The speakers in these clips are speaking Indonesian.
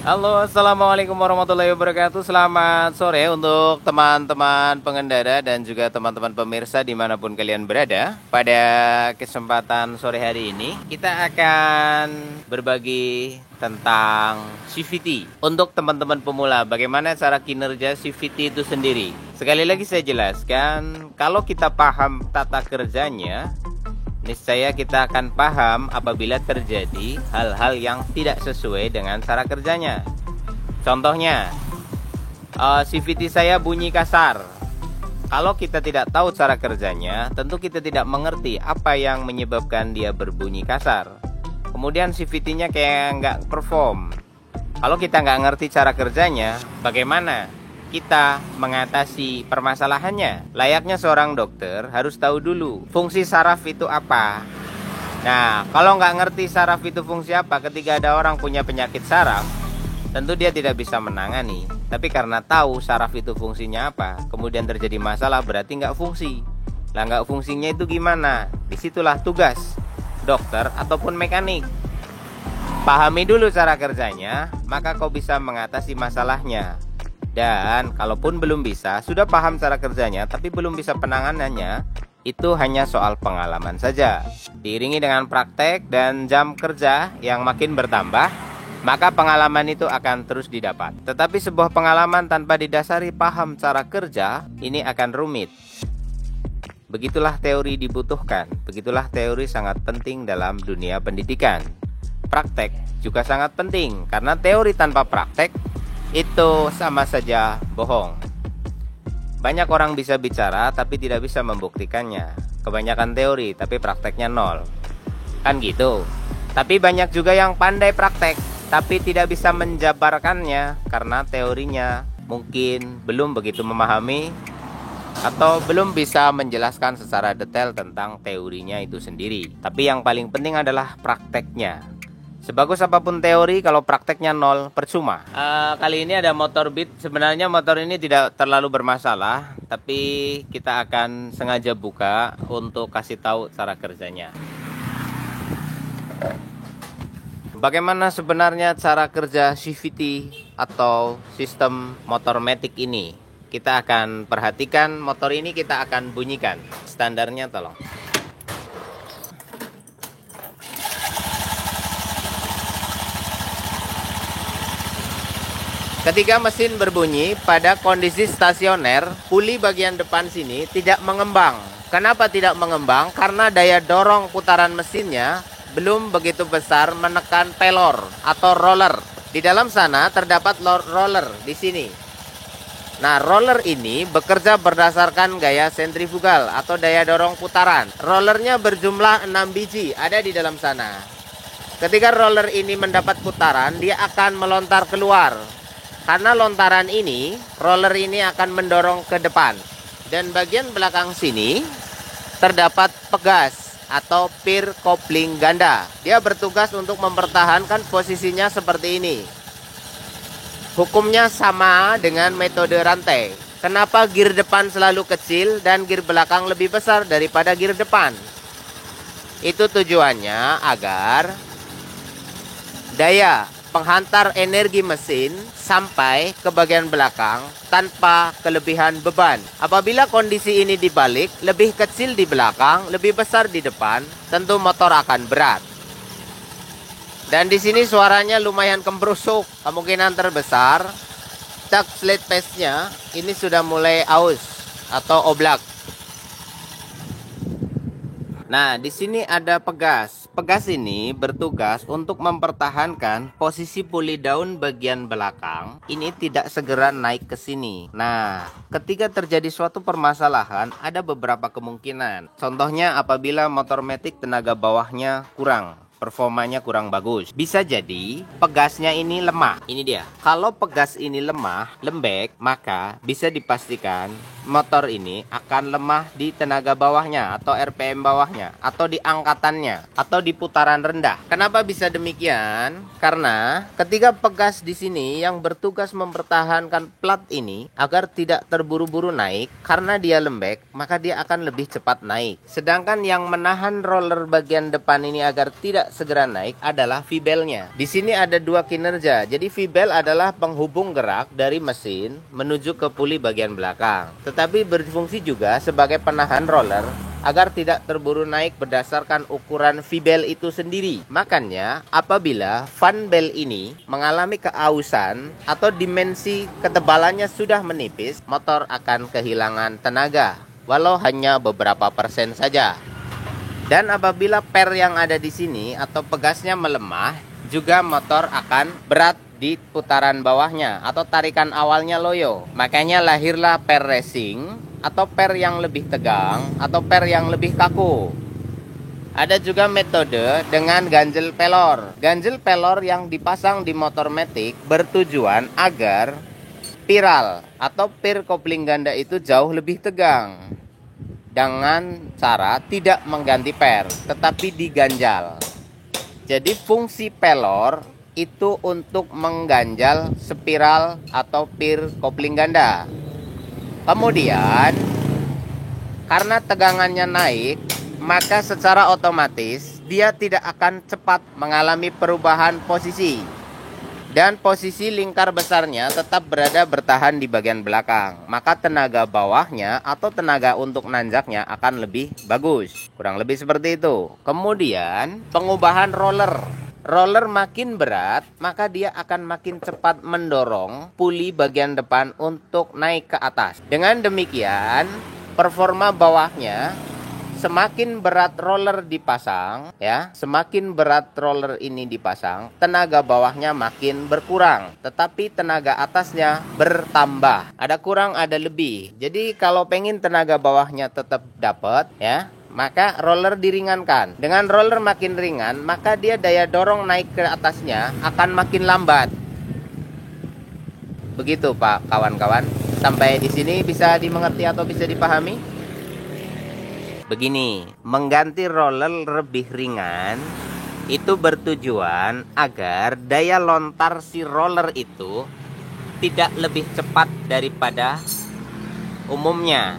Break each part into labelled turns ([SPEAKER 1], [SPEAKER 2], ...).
[SPEAKER 1] Halo, assalamualaikum warahmatullahi wabarakatuh. Selamat sore untuk teman-teman pengendara dan juga teman-teman pemirsa dimanapun kalian berada. Pada kesempatan sore hari ini, kita akan berbagi tentang CVT. Untuk teman-teman pemula, bagaimana cara kinerja CVT itu sendiri. Sekali lagi saya jelaskan, kalau kita paham tata kerjanya, niscaya kita akan paham apabila terjadi hal-hal yang tidak sesuai dengan cara kerjanya. Contohnya, CVT saya bunyi kasar. Kalau kita tidak tahu cara kerjanya, tentu kita tidak mengerti apa yang menyebabkan dia berbunyi kasar. Kemudian CVT-nya kayak nggak perform. Kalau kita nggak ngerti cara kerjanya, bagaimana kita mengatasi permasalahannya? Layaknya seorang dokter harus tahu dulu fungsi saraf itu apa. Nah, kalau nggak ngerti saraf itu fungsi apa, ketika ada orang punya penyakit saraf, tentu dia tidak bisa menangani. Tapi karena tahu saraf itu fungsinya apa, kemudian terjadi masalah, berarti nggak fungsi. Lah, nggak fungsinya itu gimana? Disitulah tugas dokter ataupun mekanik. Pahami dulu cara kerjanya, maka kau bisa mengatasi masalahnya. Dan kalaupun belum bisa, sudah paham cara kerjanya tapi belum bisa penanganannya, itu hanya soal pengalaman saja. Diiringi dengan praktek dan jam kerja yang makin bertambah, maka pengalaman itu akan terus didapat. Tetapi sebuah pengalaman tanpa didasari paham cara kerja, ini akan rumit. Begitulah teori dibutuhkan, begitulah teori sangat penting dalam dunia pendidikan. Praktek juga sangat penting, karena teori tanpa praktek itu sama saja bohong. Banyak orang bisa bicara tapi tidak bisa membuktikannya. Kebanyakan teori tapi prakteknya nol. Kan gitu. Tapi banyak juga yang pandai praktek tapi tidak bisa menjabarkannya karena teorinya mungkin belum begitu memahami atau belum bisa menjelaskan secara detail tentang teorinya itu sendiri. Tapi yang paling penting adalah prakteknya. Sebagus apapun teori, kalau prakteknya nol, percuma. Kali ini ada motor Beat. Sebenarnya motor ini tidak terlalu bermasalah, tapi kita akan sengaja buka untuk kasih tahu cara kerjanya. Bagaimana sebenarnya cara kerja CVT atau sistem motor matic ini? Kita akan perhatikan motor ini, kita akan bunyikan. Standarnya tolong. Ketika mesin berbunyi pada kondisi stasioner, puli bagian depan sini tidak mengembang. Kenapa tidak mengembang? Karena daya dorong putaran mesinnya belum begitu besar menekan pelor atau roller. Di dalam sana terdapat roller di sini. Nah, roller ini bekerja berdasarkan gaya sentrifugal atau daya dorong putaran. Rollernya berjumlah 6 biji, ada di dalam sana. Ketika roller ini mendapat putaran, dia akan melontar keluar. Karena lontaran ini, roller ini akan mendorong ke depan. Dan bagian belakang sini terdapat pegas atau peer coupling ganda. Dia bertugas untuk mempertahankan posisinya seperti ini. Hukumnya sama dengan metode rantai. Kenapa gear depan selalu kecil dan gear belakang lebih besar daripada gear depan? Itu tujuannya agar daya penghantar energi mesin sampai ke bagian belakang tanpa kelebihan beban. Apabila kondisi ini dibalik, lebih kecil di belakang, lebih besar di depan, tentu motor akan berat. Dan di sini suaranya lumayan kembrusuk, kemungkinan terbesar cak slate paste-nya ini sudah mulai aus atau oblak. Nah, di sini ada pegas. Pegas ini bertugas untuk mempertahankan posisi puli daun bagian belakang ini tidak segera naik ke sini. Nah, ketika terjadi suatu permasalahan, ada beberapa kemungkinan. Contohnya apabila motor matic tenaga bawahnya kurang, performanya kurang bagus. Bisa jadi pegasnya ini lemah. Ini dia. Kalau pegas ini lemah, lembek, maka bisa dipastikan motor ini akan lemah di tenaga bawahnya atau RPM bawahnya atau di angkatannya atau di putaran rendah. Kenapa bisa demikian? Karena ketika pegas di sini yang bertugas mempertahankan plat ini agar tidak terburu-buru naik, karena dia lembek, maka dia akan lebih cepat naik. Sedangkan yang menahan roller bagian depan ini agar tidak tidak segera naik adalah V-belnya. Di sini ada dua kinerja. Jadi V-bel adalah penghubung gerak dari mesin menuju ke puli bagian belakang. Tetapi berfungsi juga sebagai penahan roller agar tidak terburu naik berdasarkan ukuran V-bel itu sendiri. Makanya apabila fan bel ini mengalami keausan atau dimensi ketebalannya sudah menipis, motor akan kehilangan tenaga, walau hanya beberapa persen saja. Dan apabila per yang ada di sini atau pegasnya melemah, juga motor akan berat di putaran bawahnya atau tarikan awalnya loyo. Makanya lahirlah per racing atau per yang lebih tegang atau per yang lebih kaku. Ada juga metode dengan ganjel pelor. Ganjel pelor yang dipasang di motor matic bertujuan agar spiral atau pir kopling ganda itu jauh lebih tegang, dengan cara tidak mengganti per, tetapi diganjal. Jadi fungsi pelor itu untuk mengganjal spiral atau pir kopling ganda. Kemudian karena tegangannya naik, maka secara otomatis dia tidak akan cepat mengalami perubahan posisi. Dan posisi lingkar besarnya tetap bertahan di bagian belakang. Maka tenaga bawahnya atau tenaga untuk nanjaknya akan lebih bagus. Kurang lebih seperti itu. Kemudian pengubahan roller. Roller makin berat, maka dia akan makin cepat mendorong puli bagian depan untuk naik ke atas. Dengan demikian, performa bawahnya semakin berat roller dipasang, ya, semakin berat roller ini dipasang, tenaga bawahnya makin berkurang, tetapi tenaga atasnya bertambah. Ada kurang, ada lebih. Jadi kalau pengen tenaga bawahnya tetap dapat, ya, maka roller diringankan. Dengan roller makin ringan, maka dia daya dorong naik ke atasnya akan makin lambat. Begitu Pak kawan-kawan. Sampai di sini bisa dimengerti atau bisa dipahami? Begini, mengganti roller lebih ringan itu bertujuan agar daya lontar si roller itu tidak lebih cepat daripada umumnya.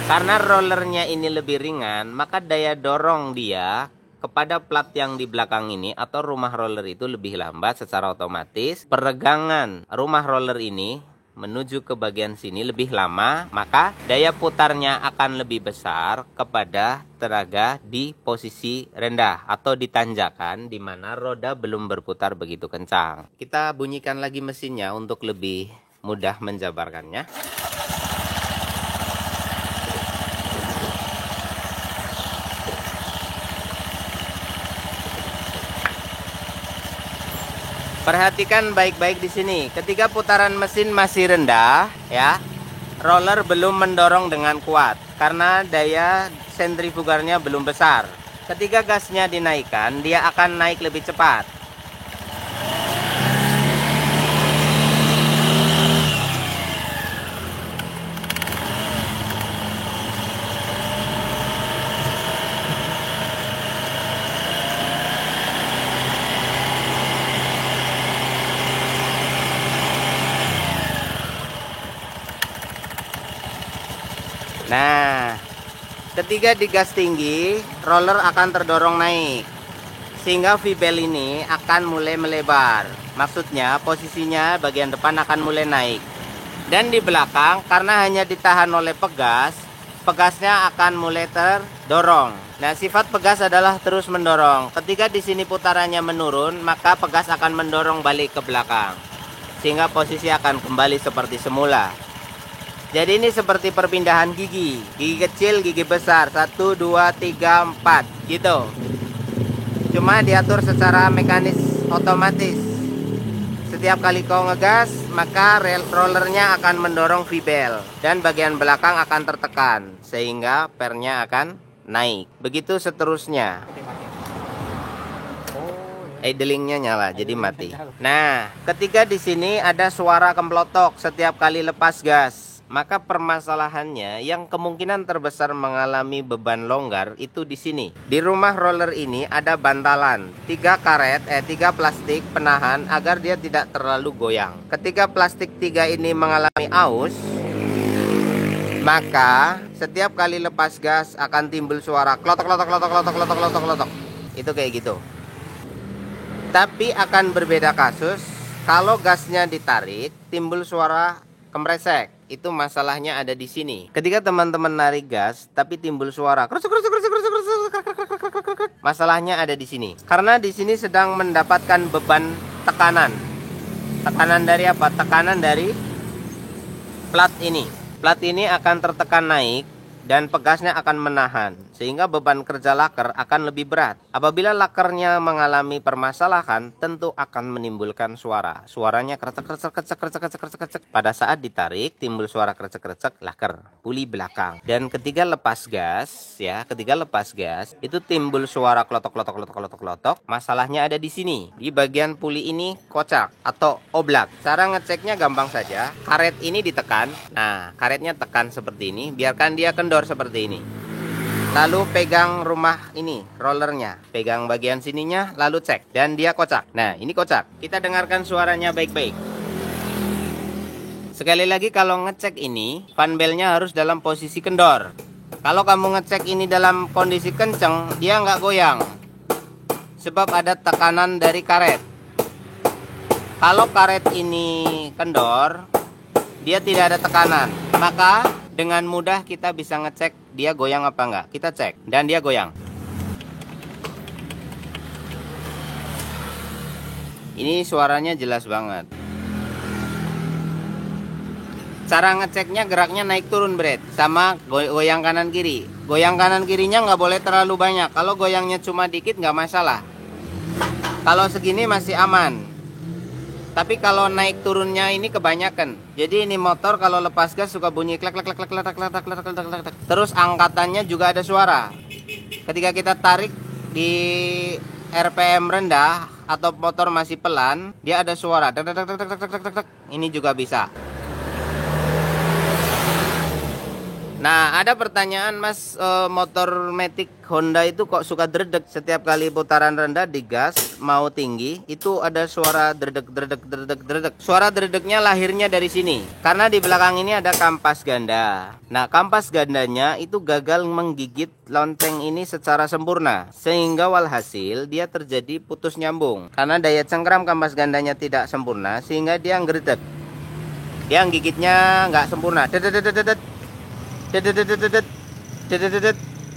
[SPEAKER 1] Karena rollernya ini lebih ringan, maka daya dorong dia kepada plat yang di belakang ini atau rumah roller itu lebih lambat. Secara otomatis peregangan rumah roller ini menuju ke bagian sini lebih lama, maka daya putarnya akan lebih besar kepada tenaga di posisi rendah atau di tanjakan di mana roda belum berputar begitu kencang. Kita bunyikan lagi mesinnya untuk lebih mudah menjabarkannya. Perhatikan baik-baik di sini. Ketika putaran mesin masih rendah, ya, roller belum mendorong dengan kuat karena daya sentrifugalnya belum besar. Ketika gasnya dinaikkan, dia akan naik lebih cepat. Nah, ketika digas tinggi, roller akan terdorong naik, sehingga V-bel ini akan mulai melebar. Maksudnya posisinya bagian depan akan mulai naik. Dan di belakang, karena hanya ditahan oleh pegas, pegasnya akan mulai terdorong. Nah, sifat pegas adalah terus mendorong. Ketika di sini putarannya menurun, maka pegas akan mendorong balik ke belakang, sehingga posisi akan kembali seperti semula. Jadi ini seperti perpindahan gigi. Gigi kecil, gigi besar. 1, 2, 3, 4 gitu. Cuma diatur secara mekanis otomatis. Setiap kali kau ngegas, maka rollernya akan mendorong V-bel. Dan bagian belakang akan tertekan, sehingga pernya akan naik. Begitu seterusnya. Idlingnya nyala, jadi mati. Nah, ketika di sini ada suara kemplotok setiap kali lepas gas, maka permasalahannya yang kemungkinan terbesar mengalami beban longgar itu di sini. Di rumah roller ini ada bantalan, 3 plastik penahan agar dia tidak terlalu goyang. Ketika plastik 3 ini mengalami aus, maka setiap kali lepas gas akan timbul suara klotok klotok klotok klotok klotok klotok klotok. itu kayak gitu. Tapi akan berbeda kasus kalau gasnya ditarik timbul suara kompresek. Itu masalahnya ada di sini. Ketika teman-teman narik gas tapi timbul suara masalahnya ada di sini. Karena di sini sedang mendapatkan beban tekanan. Tekanan dari apa? Tekanan dari plat ini. Plat ini akan tertekan naik dan pegasnya akan menahan, sehingga beban kerja laker akan lebih berat. Apabila lakernya mengalami permasalahan, tentu akan menimbulkan suara. Suaranya krecek. Pada saat ditarik timbul suara krecek laker, puli belakang. Dan ketika lepas gas, itu timbul suara klotok. Masalahnya ada di sini. Di bagian puli ini kocak atau oblak. Cara ngeceknya gampang saja. Karet ini ditekan. Nah, karetnya tekan seperti ini, biarkan dia kendor seperti ini. Lalu pegang rumah ini, rollernya, pegang bagian sininya, lalu cek, dan dia kocak. Nah, ini kocak. Kita dengarkan suaranya baik-baik. Sekali lagi, kalau ngecek ini, fan belnya harus dalam posisi kendor. Kalau kamu ngecek ini dalam kondisi kenceng, dia nggak goyang, sebab ada tekanan dari karet. Kalau karet ini kendor, dia tidak ada tekanan, maka dengan mudah kita bisa ngecek dia goyang apa enggak. Kita cek, dan dia goyang. Ini suaranya jelas banget. Cara ngeceknya geraknya naik turun Bret, sama goyang kanan kiri. Goyang kanan kirinya nggak boleh terlalu banyak. Kalau goyangnya cuma dikit nggak masalah. Kalau segini masih aman. Tapi kalau naik turunnya ini kebanyakan. Jadi ini motor kalau lepas gas suka bunyi klek. Terus angkatannya juga ada suara. Ketika kita tarik di RPM rendah atau motor masih pelan, dia ada suara. Ini juga bisa. Nah, ada pertanyaan Mas, motor Matic Honda itu kok suka dredeg setiap kali putaran rendah di gas mau tinggi, itu ada suara dredeg. Suara dredegnya lahirnya dari sini. Karena di belakang ini ada kampas ganda. Nah, kampas gandanya itu gagal menggigit lonceng ini secara sempurna, sehingga walhasil dia terjadi putus nyambung. Karena daya cengkram kampas gandanya tidak sempurna, sehingga dia ngedredeg. Dia gigitnya nggak sempurna.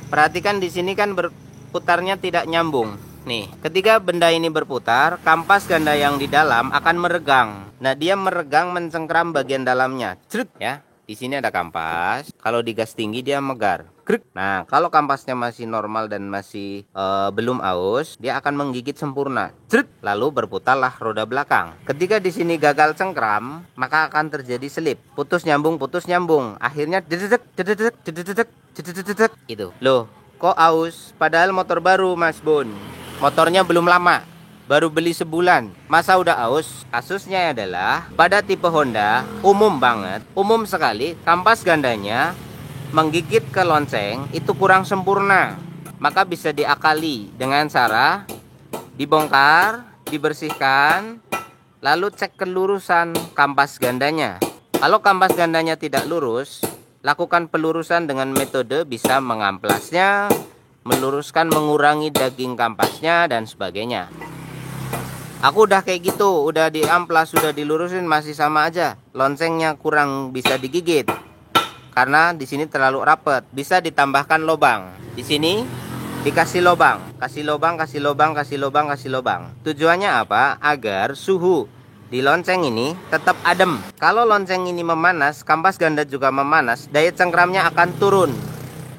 [SPEAKER 1] Perhatikan di sini kan berputarnya tidak nyambung. Nih, ketika benda ini berputar, kampas ganda yang di dalam akan meregang. Nah, dia meregang mencengkram bagian dalamnya. Cerut ya. Di sini ada kampas. Kalau di gas tinggi dia megar. Nah, kalau kampasnya masih normal dan masih belum aus, dia akan menggigit sempurna. Lalu berputarlah roda belakang. Ketika di sini gagal cengkram, maka akan terjadi selip. Putus nyambung. Akhirnya itu. Loh, kok aus? Padahal motor baru, Mas Bun. Motornya belum lama. Baru beli sebulan, masa udah aus? Kasusnya adalah pada tipe Honda umum sekali kampas gandanya menggigit ke lonceng itu kurang sempurna. Maka bisa diakali dengan cara dibongkar, dibersihkan, lalu cek kelurusan kampas gandanya. Kalau kampas gandanya tidak lurus, lakukan pelurusan dengan metode bisa mengamplasnya, meluruskan, mengurangi daging kampasnya dan sebagainya. Aku udah kayak gitu, udah diamplas, sudah dilurusin masih sama aja. Loncengnya kurang bisa digigit. Karena di sini terlalu rapat. Bisa ditambahkan lubang. Di sini dikasih lubang, kasih lubang. Tujuannya apa? Agar suhu di lonceng ini tetap adem. Kalau lonceng ini memanas, kampas ganda juga memanas, daya cengkramnya akan turun.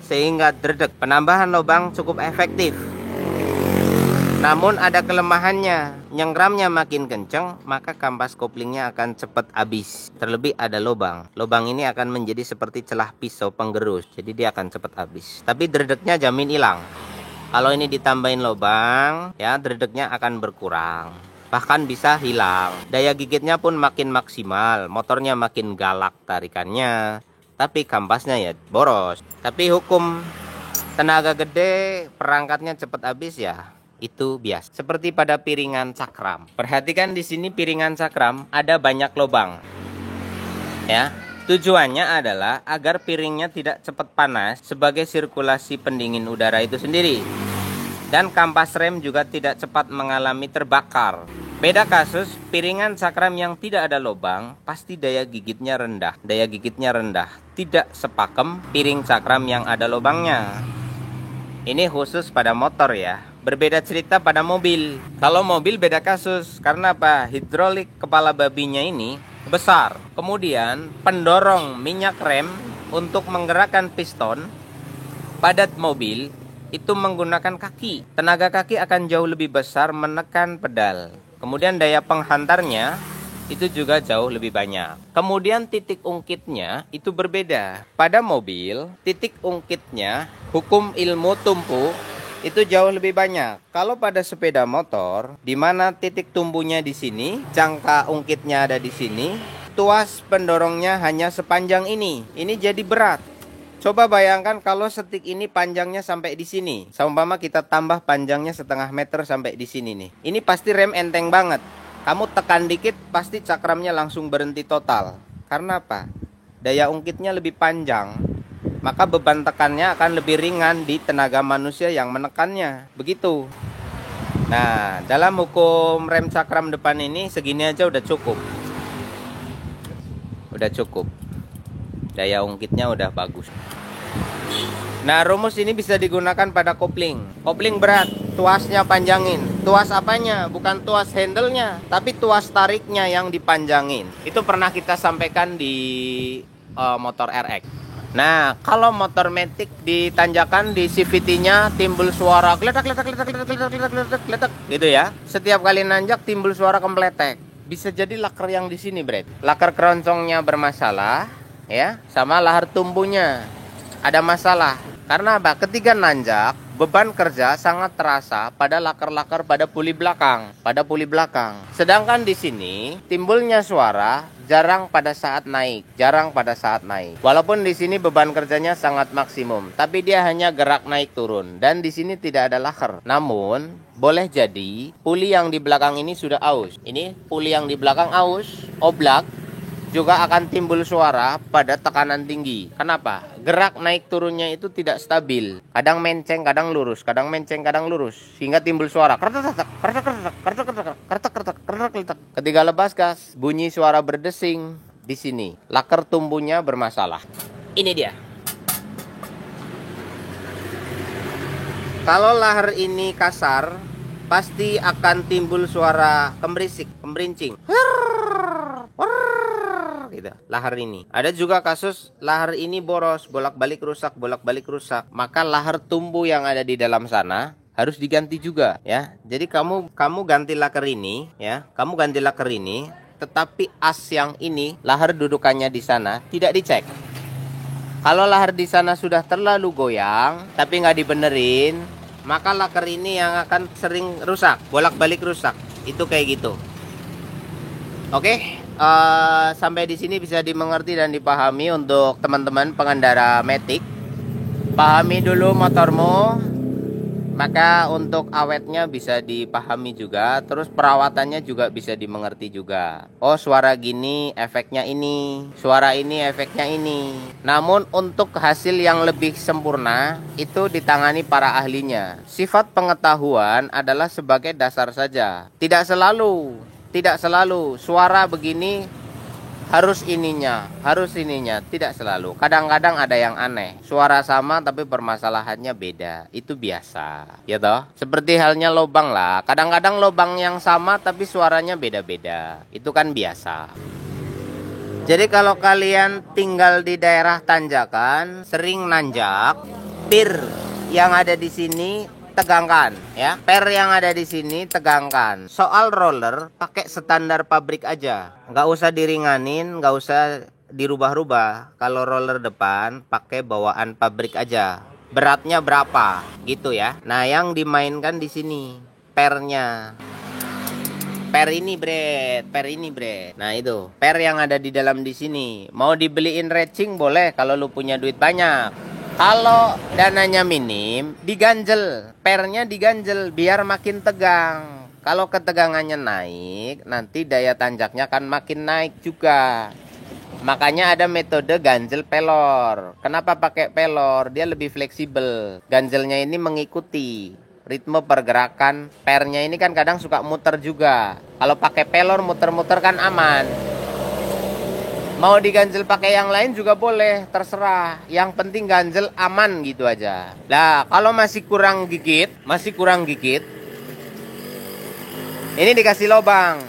[SPEAKER 1] Sehingga dredeg. Penambahan lubang cukup efektif. Namun ada kelemahannya, nyengkramnya makin kenceng, maka kampas koplingnya akan cepat habis. Terlebih ada lubang. Lubang ini akan menjadi seperti celah pisau penggerus, jadi dia akan cepat habis. Tapi dredegnya jamin hilang. Kalau ini ditambahin lubang, ya dredegnya akan berkurang. Bahkan bisa hilang. Daya gigitnya pun makin maksimal, motornya makin galak tarikannya. Tapi kampasnya ya boros. Tapi hukum tenaga gede, perangkatnya cepat habis ya. Itu biasa. Seperti pada piringan cakram. Perhatikan di sini piringan cakram ada banyak lubang. Ya, tujuannya adalah agar piringnya tidak cepat panas sebagai sirkulasi pendingin udara itu sendiri. Dan kampas rem juga tidak cepat mengalami terbakar. Beda kasus, piringan cakram yang tidak ada lubang pasti daya gigitnya rendah. Daya gigitnya rendah, tidak sepakem piring cakram yang ada lubangnya. Ini khusus pada motor ya. Berbeda cerita pada mobil. Kalau mobil beda kasus. Karena apa? Hidrolik kepala babinya ini besar. Kemudian pendorong minyak rem untuk menggerakkan piston pada mobil itu menggunakan kaki. Tenaga kaki akan jauh lebih besar menekan pedal. Kemudian daya penghantarnya itu juga jauh lebih banyak. Kemudian titik ungkitnya itu berbeda. Pada mobil, titik ungkitnya, hukum ilmu tumpu itu jauh lebih banyak. Kalau pada sepeda motor, di mana titik tumbunya di sini, jangka ungkitnya ada di sini, tuas pendorongnya hanya sepanjang ini. Ini jadi berat. Coba bayangkan kalau setik ini panjangnya sampai di sini. Seumpama kita tambah panjangnya setengah meter sampai di sini nih. Ini pasti rem enteng banget. Kamu tekan dikit pasti cakramnya langsung berhenti total. Karena apa? Daya ungkitnya lebih panjang. Maka beban tekannya akan lebih ringan di tenaga manusia yang menekannya. Begitu. Nah, dalam hukum rem cakram depan ini segini aja udah cukup. Udah cukup. Daya ungkitnya udah bagus. Nah, rumus ini bisa digunakan pada kopling. Kopling berat, tuasnya panjangin. Tuas apanya? Bukan tuas handle-nya, tapi tuas tariknya yang dipanjangin. Itu pernah kita sampaikan di motor RX. Nah, kalau motor Matic ditanjakan di CVT-nya timbul suara kletak gitu ya. Setiap kali nanjak timbul suara kempletek. Bisa jadi laker yang di sini, Bret. Laker keroncongnya bermasalah, ya, sama lahar tumbunya ada masalah. Karena apa? Ketika nanjak, beban kerja sangat terasa pada laker-laker pada puli belakang, Sedangkan di sini timbulnya suara jarang pada saat naik, Walaupun di sini beban kerjanya sangat maksimum, tapi dia hanya gerak naik turun dan di sini tidak ada laker. Namun, boleh jadi puli yang di belakang ini sudah aus. Ini puli yang di belakang aus, oblak, juga akan timbul suara pada tekanan tinggi. Kenapa? Gerak naik turunnya itu tidak stabil. Kadang menceng, kadang lurus, sehingga timbul suara. Ketika lepas gas, bunyi suara berdesing di sini. Laker tumbunya bermasalah. Ini dia. Kalau lahar ini kasar, pasti akan timbul suara kemerincing. Gitu, lahar ini. Ada juga kasus lahar ini boros, bolak-balik rusak. Maka lahar tumbu yang ada di dalam sana harus diganti juga ya. Jadi kamu ganti laker ini ya. Tetapi as yang ini lahar dudukannya di sana tidak dicek. Kalau lahar di sana sudah terlalu goyang tapi nggak dibenerin, maka laker ini yang akan sering rusak, bolak-balik rusak. Itu kayak gitu. Oke. Sampai di sini bisa dimengerti dan dipahami untuk teman-teman pengendara Matic. Pahami dulu motormu, maka untuk awetnya bisa dipahami juga. Terus perawatannya juga bisa dimengerti juga. Oh, suara gini efeknya ini, suara ini efeknya ini. Namun untuk hasil yang lebih sempurna itu ditangani para ahlinya. Sifat pengetahuan adalah sebagai dasar saja. Tidak selalu suara begini harus ininya, tidak selalu. Kadang-kadang ada yang aneh. Suara sama tapi permasalahannya beda. Itu biasa, ya toh? Seperti halnya lubang lah. Kadang-kadang lubang yang sama tapi suaranya beda-beda. Itu kan biasa. Jadi kalau kalian tinggal di daerah tanjakan, sering nanjak, pir yang ada di sini tegangkan ya. Per yang ada di sini tegangkan. Soal roller pakai standar pabrik aja. Nggak usah diringanin, nggak usah dirubah-rubah. Kalau roller depan pakai bawaan pabrik aja. Beratnya berapa gitu ya. Nah, yang dimainkan di sini pernya. Per ini bre. Nah, itu per yang ada di dalam di sini. Mau dibeliin racing boleh kalau lu punya duit banyak. Kalau dananya minim, diganjel, pernya diganjel biar makin tegang. Kalau ketegangannya naik, nanti daya tanjaknya akan makin naik juga. Makanya ada metode ganjel pelor. Kenapa pakai pelor? Dia lebih fleksibel. Ganjelnya ini mengikuti ritme pergerakan pernya ini kan kadang suka muter juga. Kalau pakai pelor muter-muter kan aman. Mau diganjel pakai yang lain juga boleh, terserah. Yang penting ganjel aman gitu aja. Nah, kalau masih kurang gigit, ini dikasih lubang.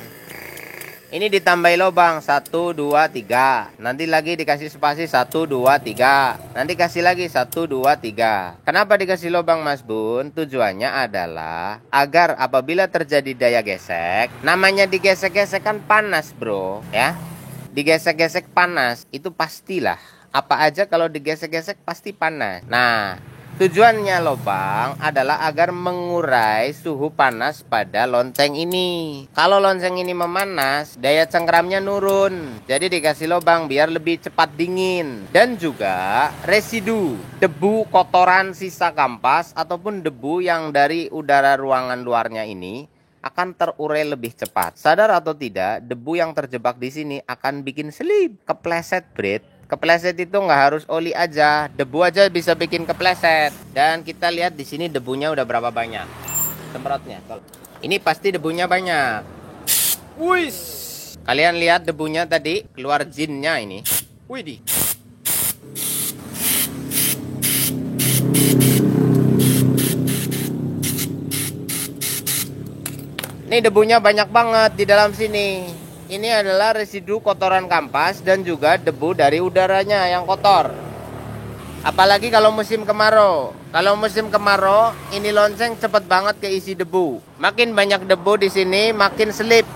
[SPEAKER 1] Ini ditambahi lubang 1, 2, 3. Nanti lagi dikasih spasi 1, 2, 3. Nanti kasih lagi 1, 2, 3. Kenapa dikasih lubang Mas Bun? Tujuannya adalah agar apabila terjadi daya gesek, namanya digesek-gesek kan panas bro, ya. Digesek-gesek panas, itu pastilah. Apa aja kalau digesek-gesek pasti panas. Nah, tujuannya lubang adalah agar mengurai suhu panas pada lonceng ini. Kalau lonceng ini memanas, daya cengkramnya nurun. Jadi dikasih lubang biar lebih cepat dingin. Dan juga residu, debu, kotoran, sisa kampas, ataupun debu yang dari udara ruangan luarnya ini akan terurai lebih cepat. Sadar atau tidak, debu yang terjebak di sini akan bikin selip, kepleset, Brit. Kepleset itu nggak harus oli aja, debu aja bisa bikin kepleset. Dan kita lihat di sini debunya udah berapa banyak semprotnya. Ini pasti debunya banyak. Wih, kalian lihat debunya tadi keluar jinnya ini. Wih, ini debunya banyak banget di dalam sini. Ini adalah residu kotoran kampas dan juga debu dari udaranya yang kotor. Apalagi kalau musim kemarau. Kalau musim kemarau, ini lonceng cepet banget keisi debu. Makin banyak debu di sini, makin selip.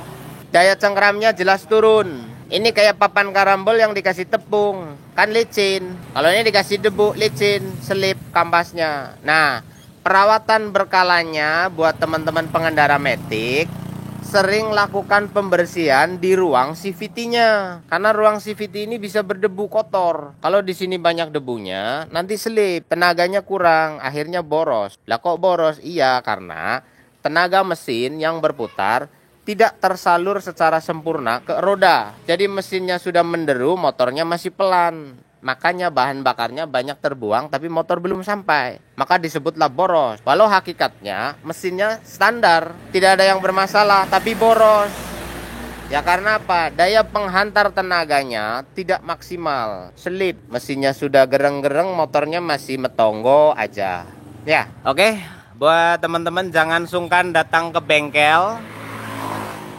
[SPEAKER 1] Daya cengkramnya jelas turun. Ini kayak papan karambol yang dikasih tepung, kan licin. Kalau ini dikasih debu, licin, selip kampasnya. Nah, perawatan berkalanya buat teman-teman pengendara metik, sering lakukan pembersihan di ruang CVT-nya. Karena ruang CVT ini bisa berdebu kotor. Kalau di sini banyak debunya, nanti selip, tenaganya kurang, akhirnya boros. Lah kok boros? Iya, karena tenaga mesin yang berputar tidak tersalur secara sempurna ke roda. Jadi mesinnya sudah menderu, motornya masih pelan. Makanya bahan bakarnya banyak terbuang tapi motor belum sampai. Maka disebutlah boros. Walau hakikatnya mesinnya standar, tidak ada yang bermasalah, tapi boros. Ya karena apa? Daya penghantar tenaganya tidak maksimal. Selip, mesinnya sudah gereng-gereng, motornya masih metonggo aja. Ya, oke. Buat teman-teman jangan sungkan datang ke bengkel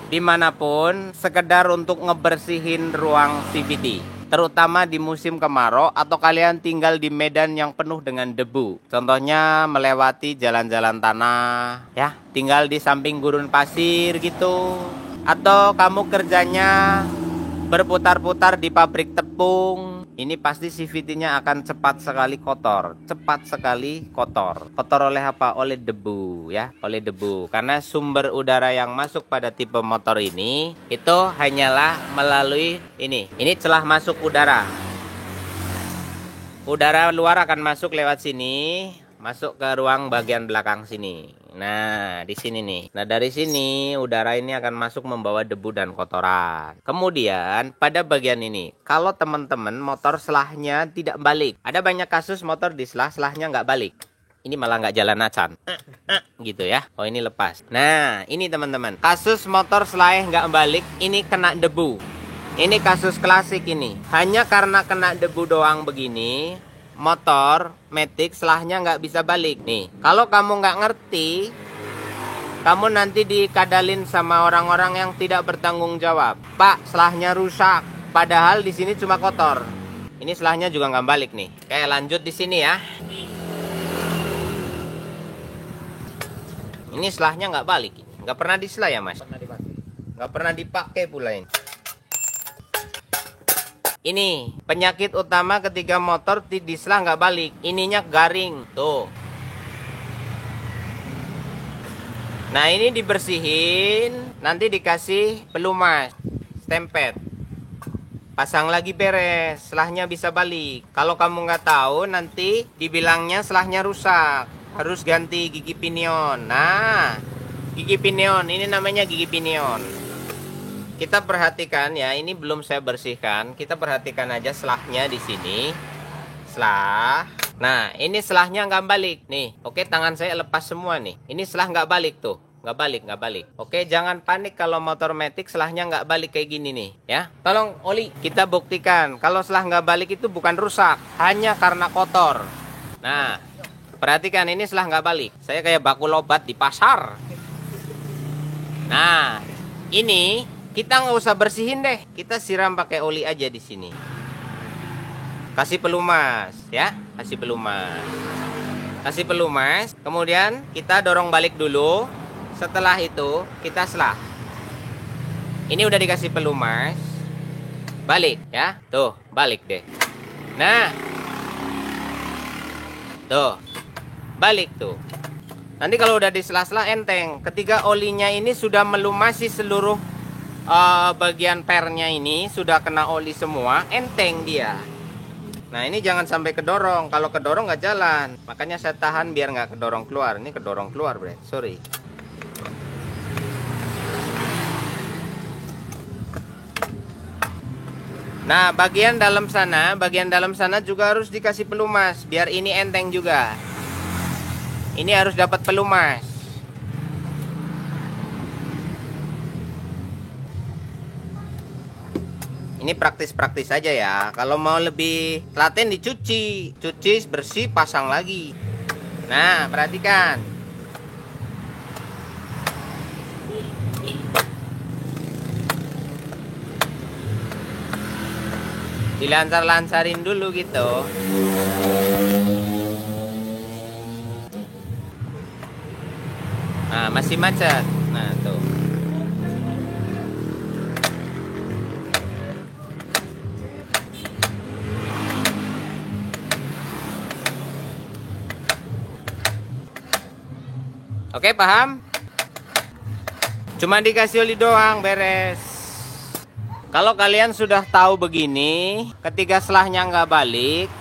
[SPEAKER 1] dimanapun sekedar untuk ngebersihin ruang CVT. Terutama di musim kemarau atau kalian tinggal di medan yang penuh dengan debu. Contohnya melewati jalan-jalan tanah, ya, tinggal di samping gurun pasir gitu. Atau kamu kerjanya berputar-putar di pabrik tepung. Ini pasti CVT-nya akan cepat sekali kotor. Cepat sekali kotor. Kotor oleh apa? Oleh debu, ya, oleh debu. Karena sumber udara yang masuk pada tipe motor ini itu hanyalah melalui ini. Ini celah masuk udara. Udara luar akan masuk lewat sini, masuk ke ruang bagian belakang sini. Nah, di sini nih. Nah, dari sini udara ini akan masuk membawa debu dan kotoran. Kemudian pada bagian ini, kalau teman-teman motor selahnya tidak balik. Ada banyak kasus motor di selahnya nggak balik. Ini malah nggak jalan acan. Gitu ya. Oh, ini lepas. Nah, ini teman-teman. Kasus motor selahnya nggak balik, ini kena debu. Ini kasus klasik ini. Hanya karena kena debu doang begini, motor metik selahnya nggak bisa balik nih. Kalau kamu nggak ngerti, kamu nanti dikadalin sama orang-orang yang tidak bertanggung jawab. Pak, selahnya rusak. Padahal di sini cuma kotor. Ini selahnya juga nggak balik nih. Oke, lanjut di sini ya. Ini selahnya nggak balik. Nggak pernah disela ya mas? Nggak pernah dipakai pula ini. Ini penyakit utama ketika motor di selah nggak balik. Ininya garing tuh. Nah ini dibersihin, nanti dikasih pelumas, stempet, pasang lagi beres, selahnya bisa balik. Kalau kamu nggak tahu nanti dibilangnya selahnya rusak, harus ganti gigi pinion. Nah gigi pinion ini namanya gigi pinion. Kita perhatikan ya, ini belum saya bersihkan. Kita perhatikan aja selahnya di sini. Selah Nah, ini selahnya nggak balik nih. Oke, tangan saya lepas semua nih. Ini selah nggak balik tuh. Nggak balik. Oke, jangan panik kalau motor matic selahnya nggak balik kayak gini nih, ya. Tolong oli, kita buktikan kalau selah nggak balik itu bukan rusak, hanya karena kotor. Nah, perhatikan ini selah nggak balik. Saya kayak bakul obat di pasar. Nah, ini kita nggak usah bersihin deh. Kita siram pakai oli aja di sini. Kasih pelumas, ya. Kasih pelumas. Kemudian kita dorong balik dulu. Setelah itu kita selah. Ini udah dikasih pelumas. Balik, ya. Tuh, balik deh. Nah. Tuh. Balik tuh. Nanti kalau udah di sela-sela enteng. Ketika olinya ini sudah melumasi seluruh bagian pernya ini, sudah kena oli semua, enteng dia. Nah, ini jangan sampai kedorong. Kalau kedorong nggak jalan. Makanya saya tahan biar nggak kedorong keluar. Ini kedorong keluar, bre. Sorry. Nah, bagian dalam sana juga harus dikasih pelumas. Biar ini enteng juga. Ini harus dapat pelumas. Ini praktis-praktis saja ya. Kalau mau lebih telaten dicuci. Cuci bersih, pasang lagi. Nah, perhatikan. Dilancar-lancarin dulu gitu. Nah, masih macet. Nah, tuh. Oke, paham? Cuma dikasih oli doang, beres. Kalau kalian sudah tahu begini, ketika selahnya nggak balik,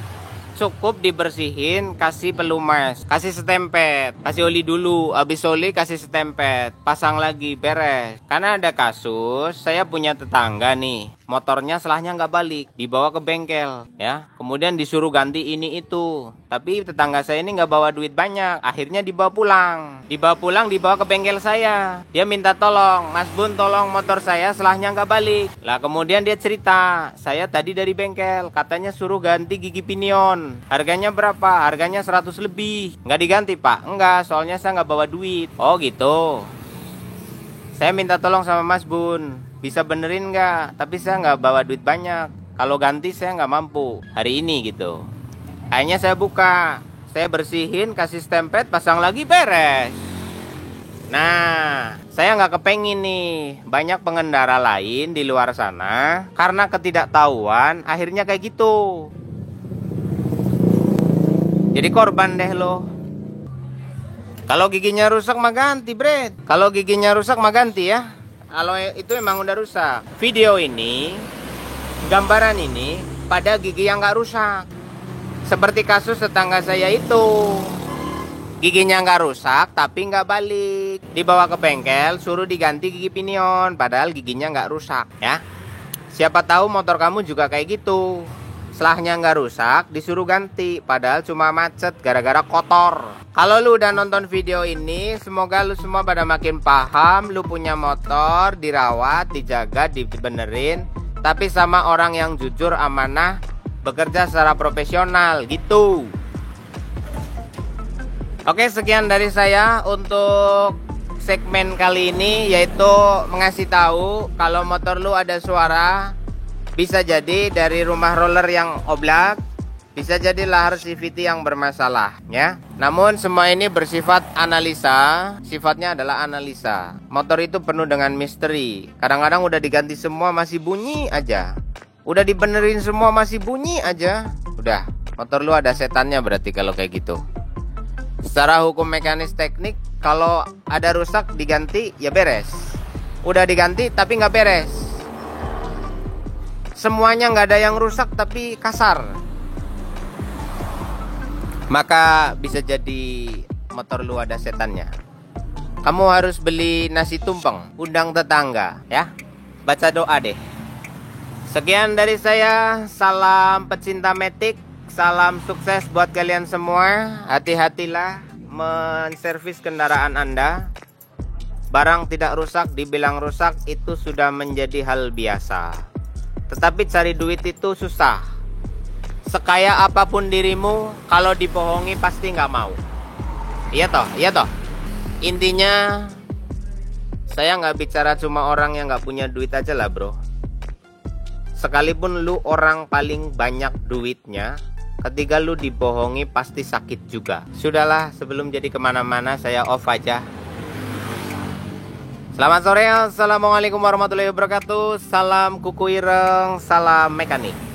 [SPEAKER 1] cukup dibersihin, kasih pelumas, kasih setempet, kasih oli dulu, habis oli kasih setempet, pasang lagi, beres. Karena ada kasus, saya punya tetangga nih, motornya selahnya nggak balik, dibawa ke bengkel, ya. Kemudian disuruh ganti ini itu, tapi tetangga saya ini nggak bawa duit banyak, akhirnya dibawa pulang, dibawa ke bengkel saya. Dia minta tolong, Mas Bun, tolong motor saya selahnya nggak balik. Lah kemudian dia cerita, saya tadi dari bengkel, katanya suruh ganti gigi pinion. Harganya berapa? Harganya 100 lebih. Nggak diganti, Pak? Enggak, soalnya saya nggak bawa duit. Oh gitu. Saya minta tolong sama Mas Bun, bisa benerin nggak? Tapi saya nggak bawa duit banyak. Kalau ganti saya nggak mampu hari ini gitu. Akhirnya saya buka, saya bersihin, kasih stempet, pasang lagi, beres. Nah, saya nggak kepengin nih banyak pengendara lain di luar sana karena ketidaktahuan akhirnya kayak gitu. Jadi korban deh lo. Kalau giginya rusak mah ganti, Bret. Kalau giginya rusak mah ganti ya. Kalau itu emang udah rusak. Video ini, gambaran ini pada gigi yang nggak rusak. Seperti kasus tetangga saya itu. Giginya nggak rusak tapi nggak balik. Dibawa ke bengkel, suruh diganti gigi pinion. Padahal giginya nggak rusak ya. Siapa tahu motor kamu juga kayak gitu. Selahnya nggak rusak, disuruh ganti. Padahal cuma macet gara-gara kotor. Kalau lu udah nonton video ini, semoga lu semua pada makin paham. Lu punya motor, dirawat, dijaga, dibenerin. Tapi sama orang yang jujur, amanah, bekerja secara profesional gitu. Oke, sekian dari saya untuk segmen kali ini, yaitu mengasih tahu kalau motor lu ada suara. Bisa jadi dari rumah roller yang oblak, bisa jadi lahar CVT yang bermasalah ya. Namun semua ini bersifat analisa, sifatnya adalah analisa. Motor itu penuh dengan misteri. Kadang-kadang udah diganti semua masih bunyi aja. Udah dibenerin semua masih bunyi aja. Udah, motor lu ada setannya berarti kalau kayak gitu. Secara hukum mekanis teknik, kalau ada rusak diganti ya beres. Udah diganti tapi nggak beres. Semuanya nggak ada yang rusak tapi kasar, maka bisa jadi motor lu ada setannya. Kamu harus beli nasi tumpeng, undang tetangga ya. Baca doa deh. Sekian dari saya, salam pecinta matic. salam sukses buat kalian semua. Hati-hatilah menservis kendaraan Anda. Barang tidak rusak, dibilang rusak itu sudah menjadi hal biasa. Tetapi cari duit itu susah. Sekaya apapun dirimu, kalau dibohongi pasti nggak mau. Iya toh, iya toh. Intinya saya nggak bicara cuma orang yang nggak punya duit aja lah bro. Sekalipun lu orang paling banyak duitnya, ketika lu dibohongi pasti sakit juga. Sudahlah, sebelum jadi kemana-mana saya off aja. Selamat sore, assalamualaikum warahmatullahi wabarakatuh. Salam kuku ireng, salam mekanik.